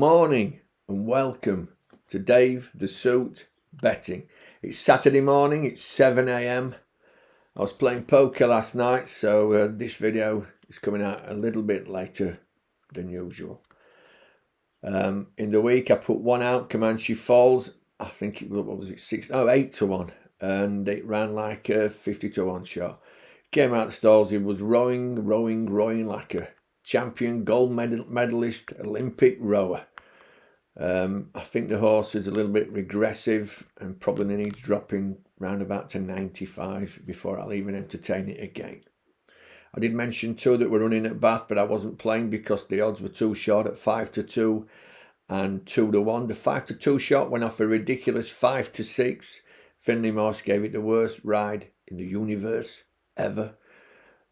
morning and welcome to Dave the Suit Betting. It's Saturday morning, it's 7 a.m. I was playing poker last night, so this video is coming out a little bit later than usual. In the week I put one out, Comanche Falls. I think it was 8 to 1, and it ran like a 50 to 1 shot. Came out the stalls, he was rowing like a champion, gold medalist, Olympic rower. I think the horse is a little bit regressive and probably needs dropping round about to 95 before I'll even entertain it again. I did mention two that were running at Bath, but I wasn't playing because the odds were too short at 5 to 2 and 2 to 1. The 5 to 2 shot went off a ridiculous 5 to 6. Finley Morse gave it the worst ride in the universe ever,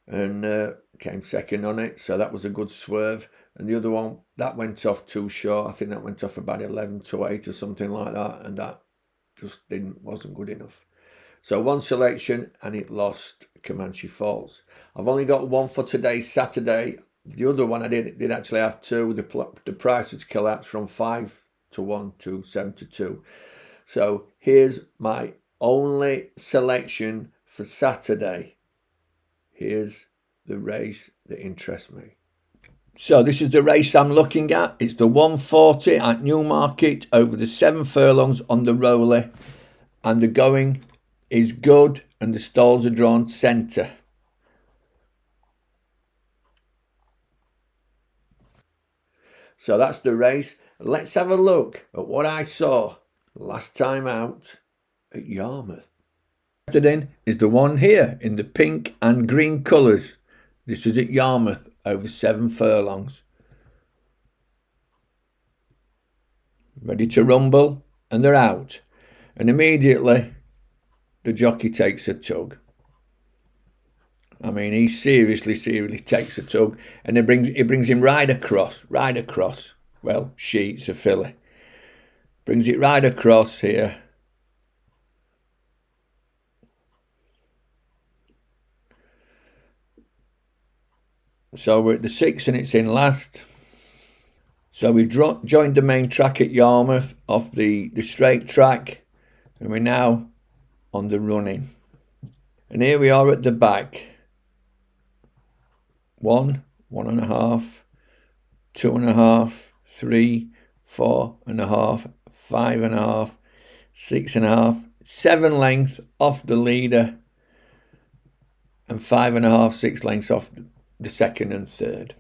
and came second on it, so that was a good swerve. And the other one, that went off too short. I think that went off about 11 to 8 or something like that, and that just wasn't good enough. So one selection and it lost, Comanche Falls. I've only got one for today, Saturday. The other one I did actually have two. The price has collapsed from 5 to 1 to 7 to 2. So here's my only selection for Saturday. Here's the race that interests me. So this is the race I'm looking at. It's the 140 at Newmarket over the 7 furlongs on the roller, and the going is good and the stalls are drawn centre. So that's the race. Let's have a look at what I saw last time out at Yarmouth. In is the one here in the pink and green colours. This is at Yarmouth over 7 furlongs. Ready to rumble, and they're out. And immediately the jockey takes a tug. I mean, he seriously takes a tug, and he brings him right across. Well, it's a filly. Brings it right across here. So we're at the 6 and it's in last. So we joined the main track at Yarmouth off the straight track, and we're now on the running. And here we are at the back. 1, 1.5, 2.5, 3, 4.5, 5.5, 6.5, 7 lengths off the leader, and 5.5, 6 lengths off the second and third.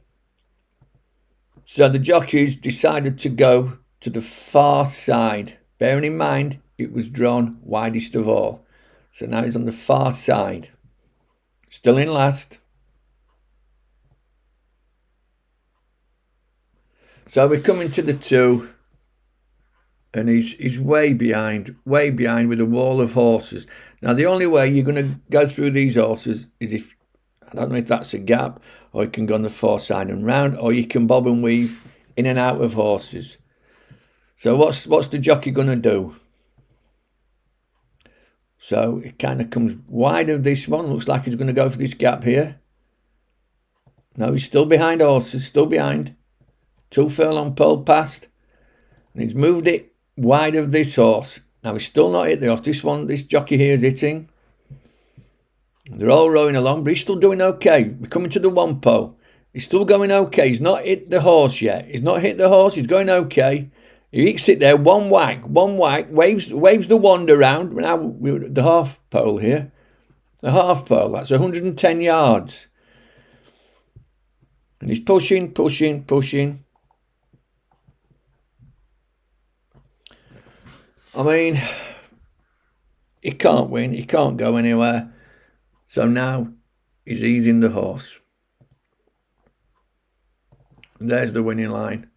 So the jockeys decided to go to the far side. Bearing in mind, it was drawn widest of all. So now he's on the far side. Still in last. So we're coming to the 2. And he's way behind with a wall of horses. Now the only way you're going to go through these horses is if, I don't know if that's a gap, or you can go on the far side and round, or you can bob and weave in and out of horses. So what's the jockey going to do? So it kind of comes wide of this one. Looks like he's going to go for this gap here. No, he's still behind horses, still behind. 2 furlong pole past. And he's moved it wide of this horse. Now he's still not hit the horse. This jockey here is hitting. They're all rowing along, but he's still doing okay. We're coming to the 1 pole. He's still going okay. He's not hit the horse yet. He's not hit the horse. He's going okay. He hits it there. One whack. Waves the wand around. Now we're at the half pole here. The half pole. That's 110 yards. And he's pushing. I mean, he can't win. He can't go anywhere. So now he's easing the horse. And there's the winning line.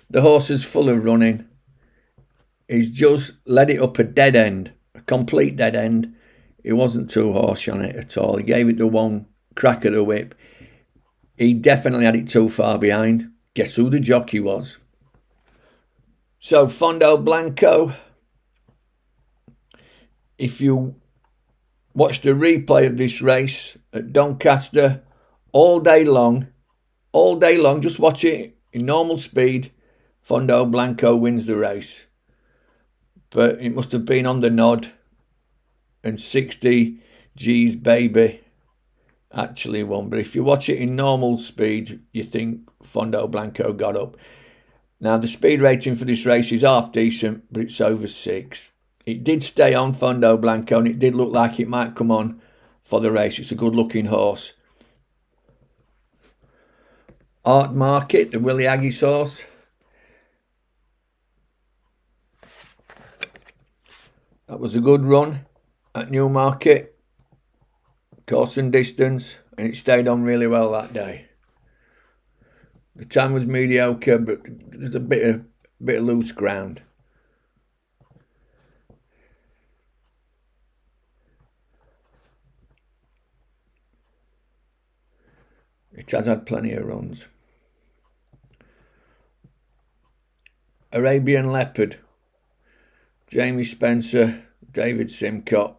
The horse is full of running. He's just led it up a dead end, a complete dead end. He wasn't too harsh on it at all. He gave it the one crack of the whip. He definitely had it too far behind. Guess who the jockey was? So Fondo Blanco, if you watch the replay of this race at Doncaster all day long, just watch it in normal speed. Fondo Blanco wins the race. But it must have been on the nod, and 60 G's Baby actually won. But if you watch it in normal speed, you think Fondo Blanco got up. Now, the speed rating for this race is half decent, but it's over 6. It did stay on Fondo Blanco, and it did look like it might come on for the race. It's a good-looking horse. Art Market, the Willie Aggie horse. That was a good run at Newmarket. Course and distance, and it stayed on really well that day. The time was mediocre, but there's a bit of loose ground. It has had plenty of runs. Arabian Leopard, Jamie Spencer, David Simcott.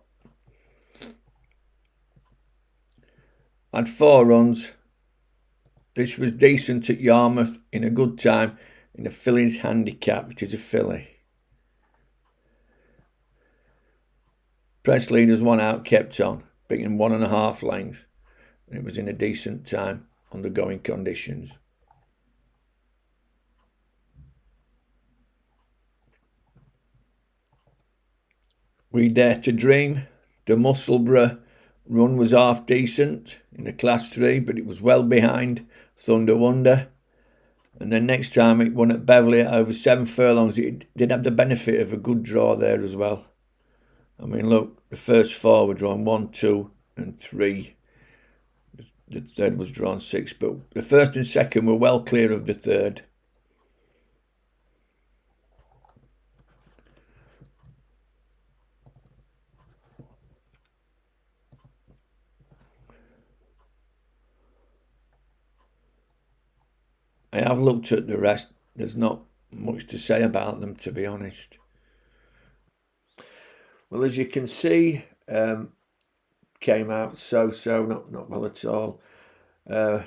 Had 4 runs. This was decent at Yarmouth in a good time in a filly's handicap. It is a filly. Press leaders 1 out, kept on, beating 1.5 lengths. It was in a decent time on the going conditions. We Dare to Dream. The Musselburgh run was half decent in the Class 3, but it was well behind Thunder Wonder. And then next time it won at Beverley at over 7 furlongs. It did have the benefit of a good draw there as well. I mean, look, the first 4 were drawn 1, 2 and 3. The third was drawn 6, but the first and second were well clear of the third. I have looked at the rest. There's not much to say about them, to be honest. Well, as you can see, came out so-so, not well at all.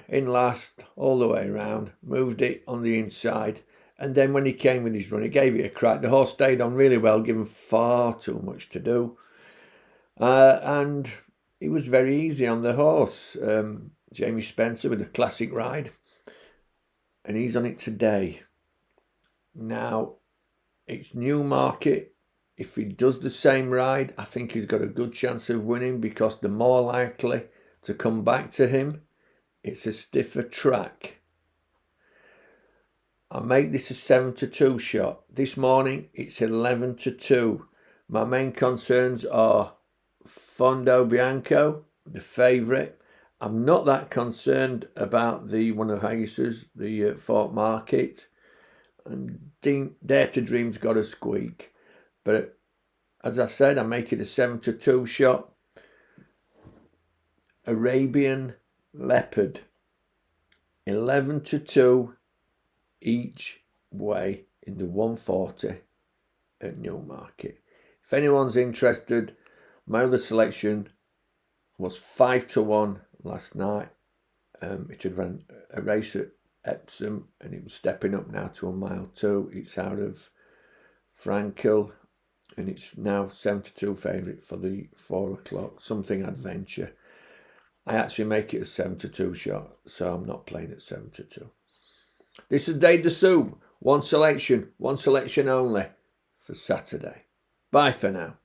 In last, all the way around, moved it on the inside, and then when he came with his run, he gave it a crack. The horse stayed on really well, given far too much to do. And he was very easy on the horse. Jamie Spencer with a classic ride. And he's on it today. Now, it's Newmarket. If he does the same ride, I think he's got a good chance of winning, because the more likely to come back to him. It's a stiffer track. I make this a 7-2 shot. This morning, it's 11-2. My main concerns are Fondo Bianco, the favourite. I'm not that concerned about the one of Hagis's, the Fort Market. And Dare to Dream's got a squeak. But as I said, I make it a 7-2 shot. Arabian Leopard, 11-2 each way in the 140 at Newmarket. If anyone's interested, my other selection was 5-1 last night. It had run a race at Epsom, and it was stepping up now to a mile 2. It's out of Frankel, and it's now 7-2 favourite for the 4 o'clock Something Adventure. I actually make it a 7-2 shot, so I'm not playing at 7-2. This is Dave the Soup. One selection only for Saturday. Bye for now.